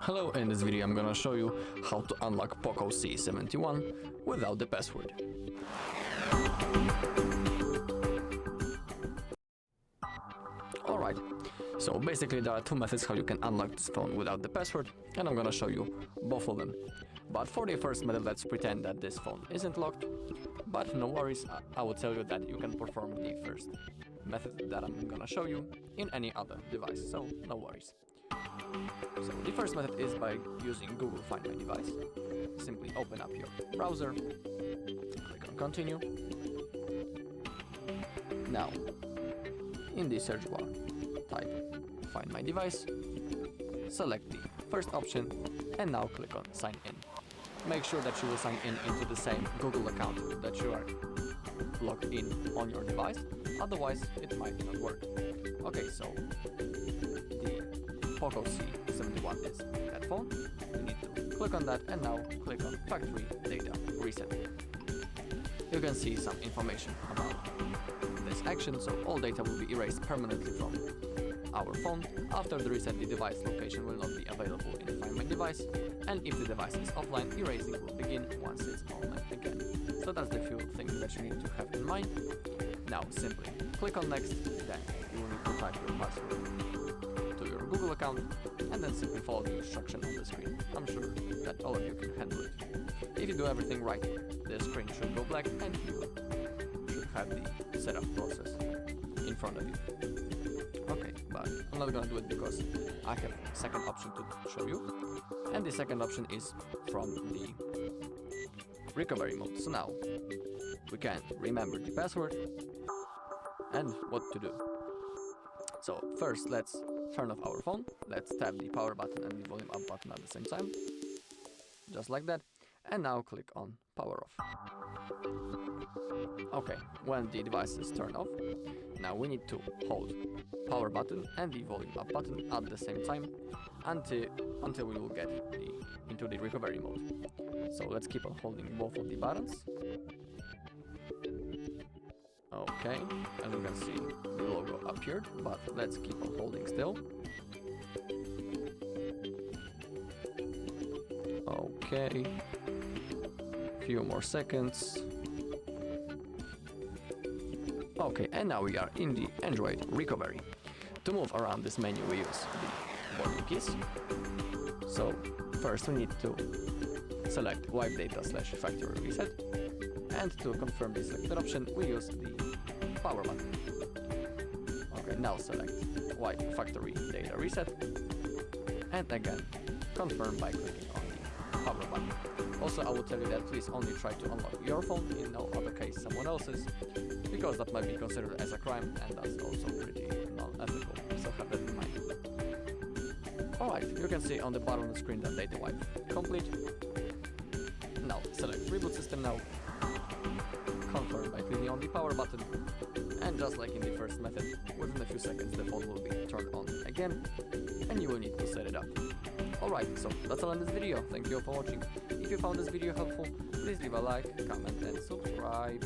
Hello, in this video I'm gonna show you how to unlock POCO C71 without the password. Alright, so basically there are two methods how you can unlock this phone without the password, and I'm gonna show you both of them. But for the first method, let's pretend that this phone isn't locked, but no worries, I will tell you that you can perform the first method that I'm gonna show you in any other device, so no worries. So the first method is by using Google Find My Device. Simply open up your browser, click on continue. Now, in the search bar, type Find My Device, select the first option, and now click on Sign In. Make sure that you will sign in into the same Google account that you are logged in on your device, otherwise it might not work. Okay, so the POCO C71 is that phone. You need to click on that and now click on Factory Data Reset. You can see some information about this action, so all data will be erased permanently from our phone. After the reset, the device location will not be available in Find My Device, and if the device is offline, erasing will begin once it's online again. So that's the few things that you need to have in mind. Now simply click on Next, then you will need to type your password to your Google account, and then simply follow the instruction on the screen. I'm sure that all of you can handle it. If you do everything right, the screen should go black and you should have the setup process in front of you. Okay, but I'm not gonna do it because I have a second option to show you, and the second option is from the recovery mode. So now we can remember the password and what to do. So first, let's turn off our phone. Let's tap the power button and the volume up button at the same time, just like that, and now click on power off. Okay, when the device is turned off, now we need to hold power button and the volume up button at the same time until we will get into the recovery mode. So let's keep on holding both of the buttons. Okay, as you can see, the logo appeared, but let's keep on holding still. Okay, few more seconds. Okay, and now we are in the Android recovery. To move around this menu, we use the volume keys. So first we need to select Wipe Data / Factory Reset, and to confirm the selected option, we use the power button. Okay, now select Wipe Factory Data Reset, and again confirm by clicking on the power button. Also, I will tell you that please only try to unlock your phone, in no other case someone else's, because that might be considered as a crime, and that's also pretty non-ethical, so have that in mind. Alright, you can see on the bottom of the screen that data wipe complete. Now select Reboot System now, confirm by clicking on the power button, and just like in the first method, within a few seconds the phone will be turned on again, and you will need to set it up. Alright, so that's all in this video. Thank you all for watching. If you found this video helpful, please leave a like, comment and subscribe.